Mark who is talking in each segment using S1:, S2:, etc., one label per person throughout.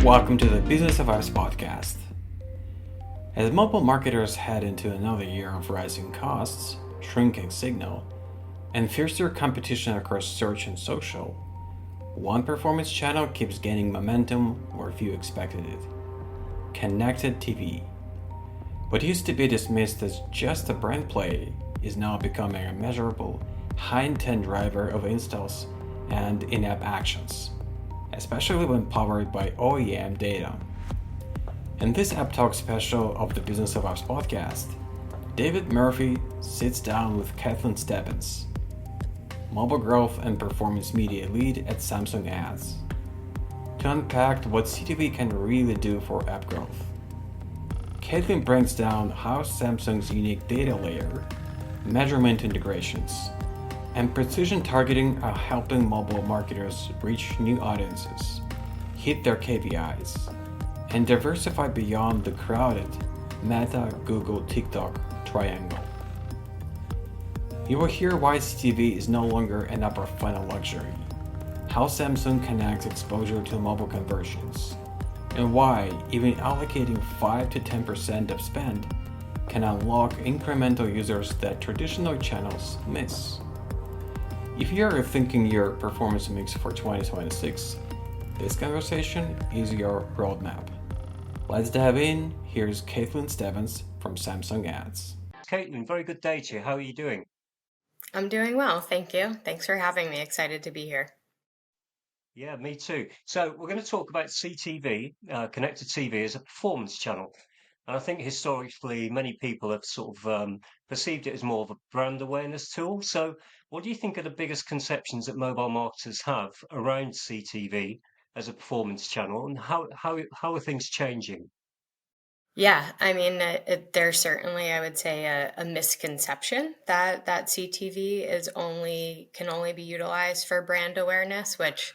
S1: Welcome to the Business of Apps podcast. As mobile marketers head into another year of rising costs, shrinking signal, and fiercer competition across search and social, one performance channel keeps gaining momentum where few expected it: connected TV. What used to be dismissed as just a brand play is now becoming a measurable, high-intent driver of installs and in-app actions, especially when powered by OEM data. In this App Talk special of the Business of Apps podcast, David Murphy sits down with Kaitlin Stebbins, Mobile Growth and Performance Media Lead at Samsung Ads, to unpack what CTV can really do for app growth. Kaitlin breaks down how Samsung's unique data layer, measurement integrations, and precision targeting are helping mobile marketers reach new audiences, hit their KPIs, and diversify beyond the crowded Meta, Google, TikTok triangle. You will hear why CTV is no longer an upper funnel luxury, how Samsung connects exposure to mobile conversions, and why even allocating 5 to 10% of spend can unlock incremental users that traditional channels miss. If you are rethinking your performance mix for 2026, this conversation is your roadmap. Let's dive in. Here's Kaitlin Stebbins from Samsung Ads.
S2: Kaitlin, very good day to you. How are you doing?
S3: I'm doing well, thank you. Thanks for having me. Excited to be here.
S2: Yeah, me too. So we're going to talk about CTV, connected TV as a performance channel. And I think historically many people have sort of perceived it as more of a brand awareness tool. So what do you think are the biggest conceptions that mobile marketers have around CTV as a performance channel, and how are things changing?
S3: Yeah, I mean, there's certainly, I would say, a misconception that CTV can only be utilized for brand awareness, which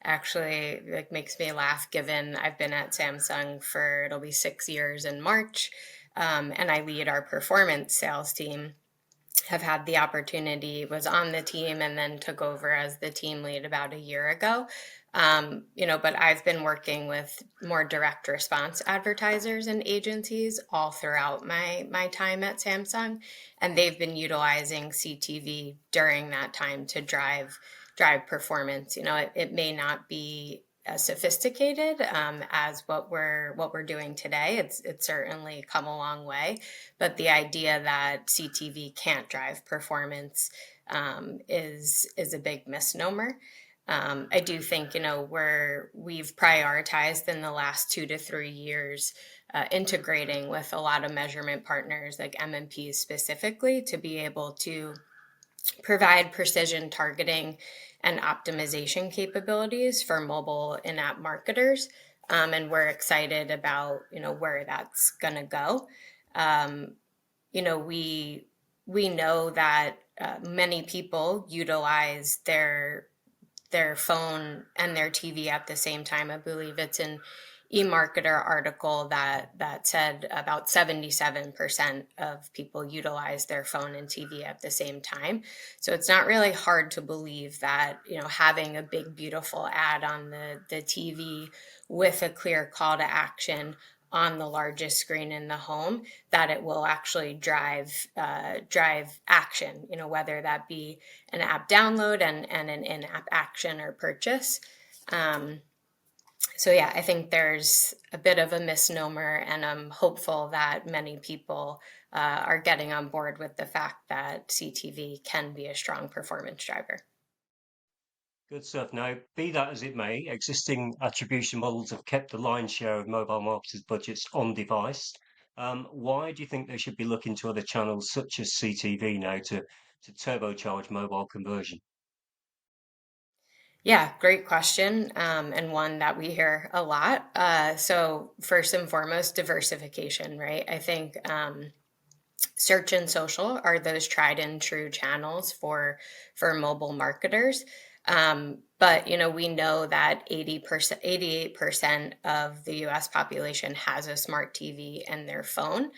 S3: actually makes me laugh. Given I've been at Samsung for it'll be 6 years in March, and I lead our performance sales team. Have had the opportunity, was on the team, and then took over as the team lead about a year ago. But I've been working with more direct response advertisers and agencies all throughout my time at Samsung, and they've been utilizing CTV during that time to drive performance. It may not be as sophisticated as what we're doing today. It's certainly come a long way, but the idea that CTV can't drive performance is a big misnomer. I do think we've prioritized in the last 2 to 3 years integrating with a lot of measurement partners like MMPs specifically to be able to provide precision targeting and optimization capabilities for mobile in-app marketers. And we're excited about, where that's going to go. Um, we know that many people utilize their phone and their TV at the same time. I believe it's an eMarketer article that said about 77% of people utilize their phone and TV at the same time. So it's not really hard to believe that, having a big, beautiful ad on the TV with a clear call to action on the largest screen in the home, that it will actually drive action, whether that be an app download and an in-app action or purchase. So yeah, I think there's a bit of a misnomer, and I'm hopeful that many people are getting on board with the fact that CTV can be a strong performance driver.
S2: Good stuff. Now, be that as it may, existing attribution models have kept the lion's share of mobile marketers' budgets on device. Why do you think they should be looking to other channels such as CTV now to turbocharge mobile conversion?
S3: Yeah, great question, and one that we hear a lot. So first and foremost, diversification, right? I think search and social are those tried and true channels for mobile marketers. But we know that 80%, 88% of the US population has a smart TV in their phone.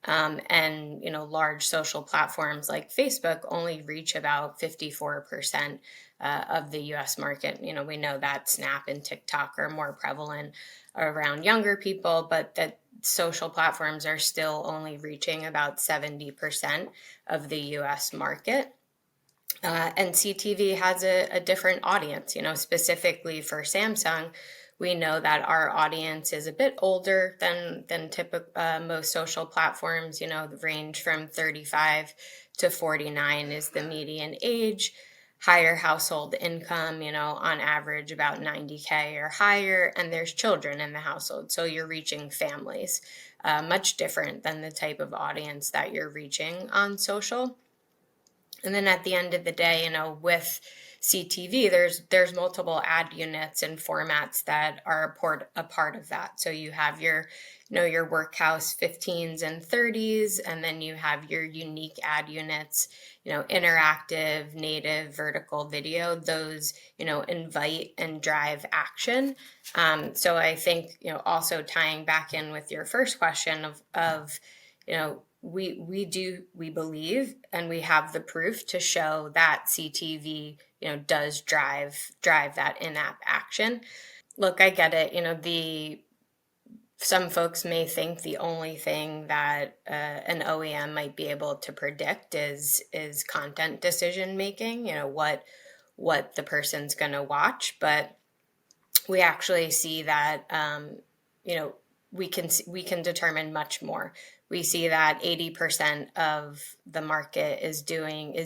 S3: And, large social platforms like Facebook only reach about 54% of the US market. We know that Snap and TikTok are more prevalent around younger people, but that social platforms are still only reaching about 70% of the US market. And CTV has a different audience, specifically for Samsung. We know that our audience is a bit older than typical most social platforms. The range from 35 to 49 is the median age. Higher household income, on average about 90K or higher, and there's children in the household, so you're reaching families. Much different than the type of audience that you're reaching on social. And then at the end of the day, with CTV, there's multiple ad units and formats that are a part of that. So you have your workhouse 15s and 30s, and then you have your unique ad units, interactive, native, vertical video. Those, invite and drive action. So I think, also tying back in with your first question of we believe, and we have the proof to show that CTV, does drive that in-app action. Look, I get it. Some folks may think the only thing that an OEM might be able to predict is content decision making. What the person's going to watch, but we actually see that we can determine much more. We see that 80% of the market is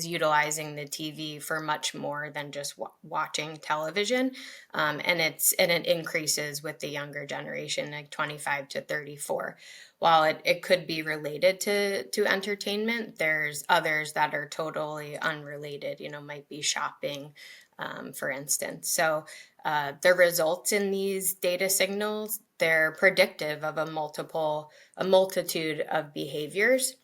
S3: utilizing the TV for much more than just watching television, and it increases with the younger generation, like 25 to 34. While it could be related to entertainment, there's others that are totally unrelated. Might be shopping, for instance. So the results in these data signals, they're predictive of a multitude of behaviors.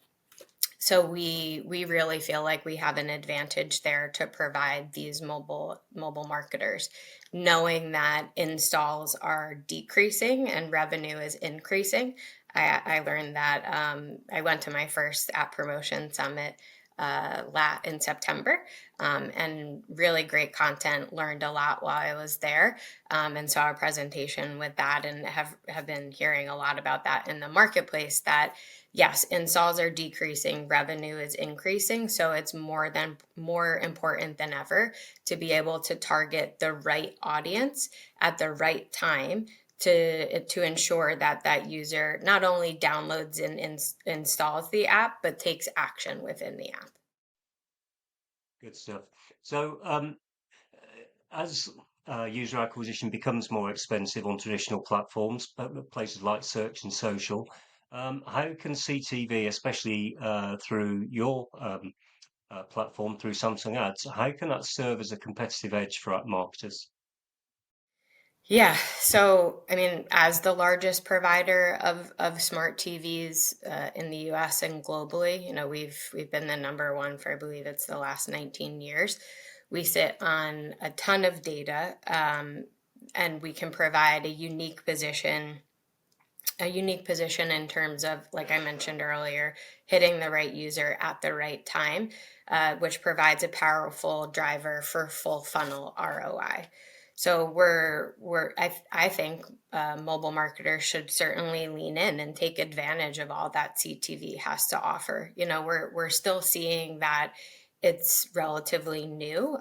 S3: So we really feel like we have an advantage there to provide these mobile marketers, knowing that installs are decreasing and revenue is increasing. I learned that I went to my first app promotion summit in September, and really great content. Learned a lot while I was there, and saw a presentation with that, and have been hearing a lot about that in the marketplace, that yes, installs are decreasing, revenue is increasing. So it's more important than ever to be able to target the right audience at the right time to ensure that user not only downloads and installs the app, but takes action within the app.
S2: Good stuff. So, as user acquisition becomes more expensive on traditional platforms, places like search and social, how can CTV, especially through your platform, through Samsung Ads, how can that serve as a competitive edge for app marketers?
S3: Yeah. So, as the largest provider of smart TVs in the US and globally, we've been the number one for, I believe it's the last 19 years. We sit on a ton of data, and we can provide a unique position in terms of, like I mentioned earlier, hitting the right user at the right time, which provides a powerful driver for full funnel ROI. So I think mobile marketers should certainly lean in and take advantage of all that CTV has to offer. We're still seeing that it's relatively new.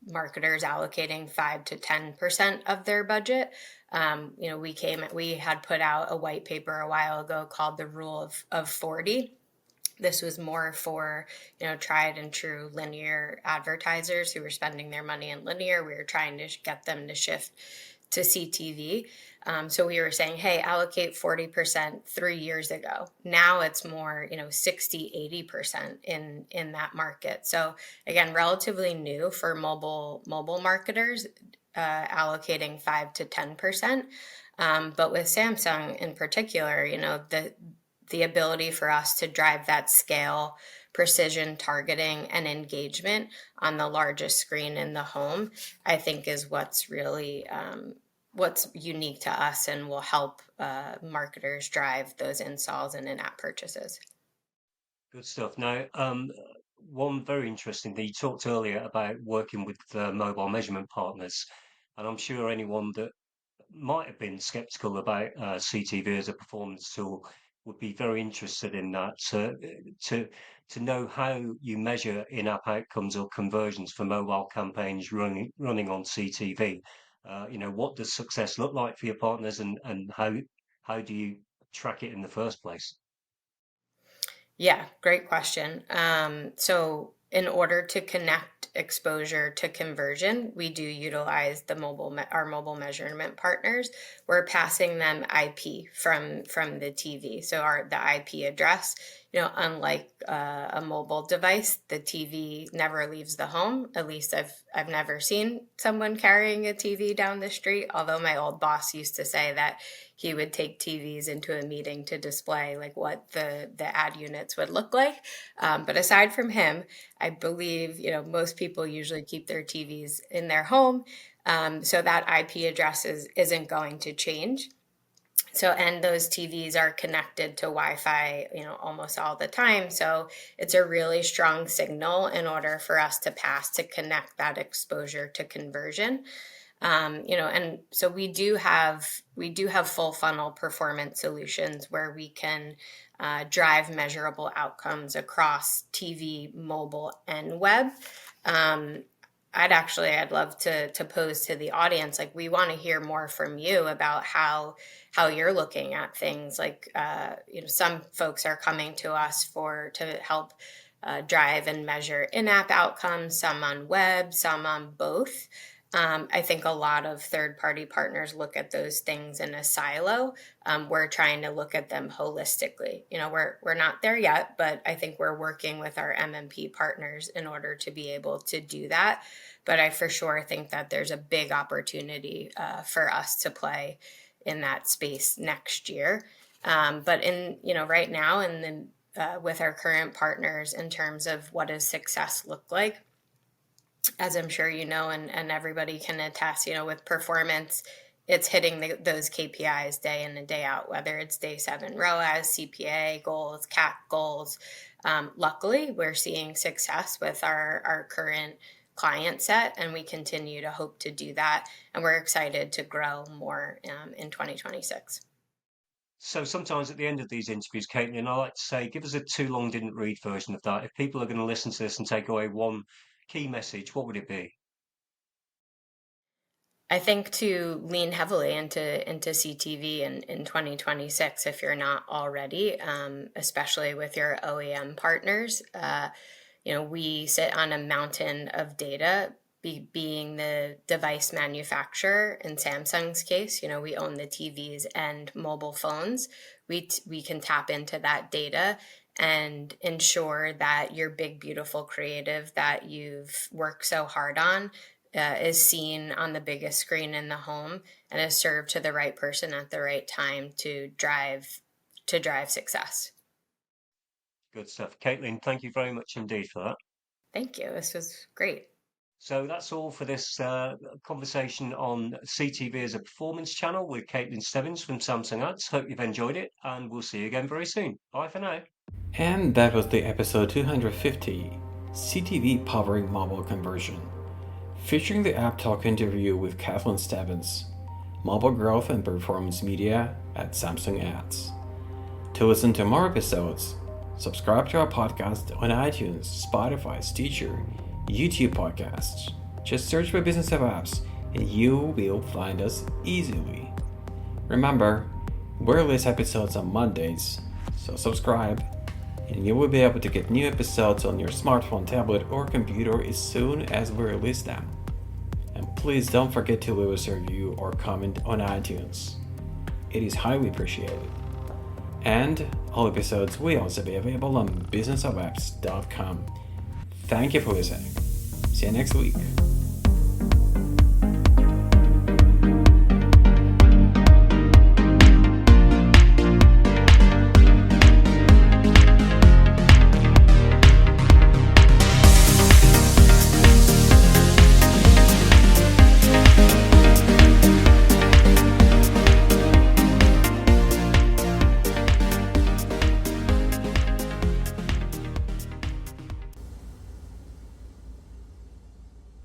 S3: Marketers allocating 5 to 10% of their budget. We had put out a white paper a while ago called the Rule of 40. This was more for, tried and true linear advertisers who were spending their money in linear. We were trying to get them to shift to CTV. So we were saying, hey, allocate 40% 3 years ago. Now it's more, 60, 80% in that market. So again, relatively new for mobile marketers, allocating 5 to 10%. But with Samsung in particular, the ability for us to drive that scale, precision targeting, and engagement on the largest screen in the home, I think is what's really what's unique to us and will help marketers drive those installs and in-app purchases.
S2: Good stuff. Now, one very interesting thing, you talked earlier about working with mobile measurement partners, and I'm sure anyone that might have been skeptical about CTV as a performance tool would be very interested in that to to know how you measure in-app outcomes or conversions for mobile campaigns running on CTV. What does success look like for your partners, and how do you track it in the first place?
S3: Yeah, great question. So in order to connect exposure to conversion, we do utilize our mobile measurement partners. We're passing them IP from the TV. So the IP address, unlike a mobile device, the TV never leaves the home. At least I've never seen someone carrying a TV down the street. Although my old boss used to say that he would take TVs into a meeting to display like what the ad units would look like. But aside from him, I believe, most people usually keep their TVs in their home. So that IP address isn't going to change. So, and those TVs are connected to Wi-Fi, almost all the time. So it's a really strong signal in order for us to connect that exposure to conversion. And so we do have full funnel performance solutions where we can drive measurable outcomes across TV, mobile, and web. I'd love to pose to the audience, like, we want to hear more from you about how you're looking at things. Like, some folks are coming to us to help drive and in-app in-app outcomes, some on web, some on both. I think a lot of third-party partners look at those things in a silo. We're trying to look at them holistically. We're not there yet, but I think we're working with our MMP partners in order to be able to do that. But I for sure think that there's a big opportunity for us to play in that space next year. But right now, with our current partners, in terms of what does success look like, as I'm sure and everybody can attest, with performance, it's hitting those KPIs day in and day out, whether it's day 7 ROAS, CPA goals, CAC goals. Luckily, we're seeing success with our current client set, and we continue to hope to do that. And we're excited to grow more in 2026.
S2: So sometimes at the end of these interviews, Kaitlin, I like to say, give us a too long didn't read version of that. If people are going to listen to this and take away one key message, what would it be?
S3: I think to lean heavily into CTV in 2026, if you're not already, especially with your OEM partners. We sit on a mountain of data, being the device manufacturer. In Samsung's case, we own the TVs and mobile phones. We can tap into that data and ensure that your big, beautiful creative that you've worked so hard on is seen on the biggest screen in the home and is served to the right person at the right time to drive success.
S2: Good stuff. Kaitlin, thank you very much indeed for that.
S3: Thank you. This was great.
S2: So that's all for this conversation on CTV as a performance channel with Kaitlin Stebbins from Samsung Ads. Hope you've enjoyed it, and we'll see you again very soon. Bye for now.
S1: And that was the episode 250, CTV Powering Mobile Conversion, featuring the App Talk interview with Kaitlin Stebbins, Mobile Growth and Performance Media at Samsung Ads. To listen to more episodes, subscribe to our podcast on iTunes, Spotify, Stitcher, YouTube podcasts. Just search for Business of Apps and you will find us easily. Remember, we release episodes on Mondays, so subscribe and you will be able to get new episodes on your smartphone, tablet, or computer as soon as we release them. And please don't forget to leave us a review or comment on iTunes. It is highly appreciated. And all episodes will also be available on businessofapps.com. Thank you for listening. See you next week.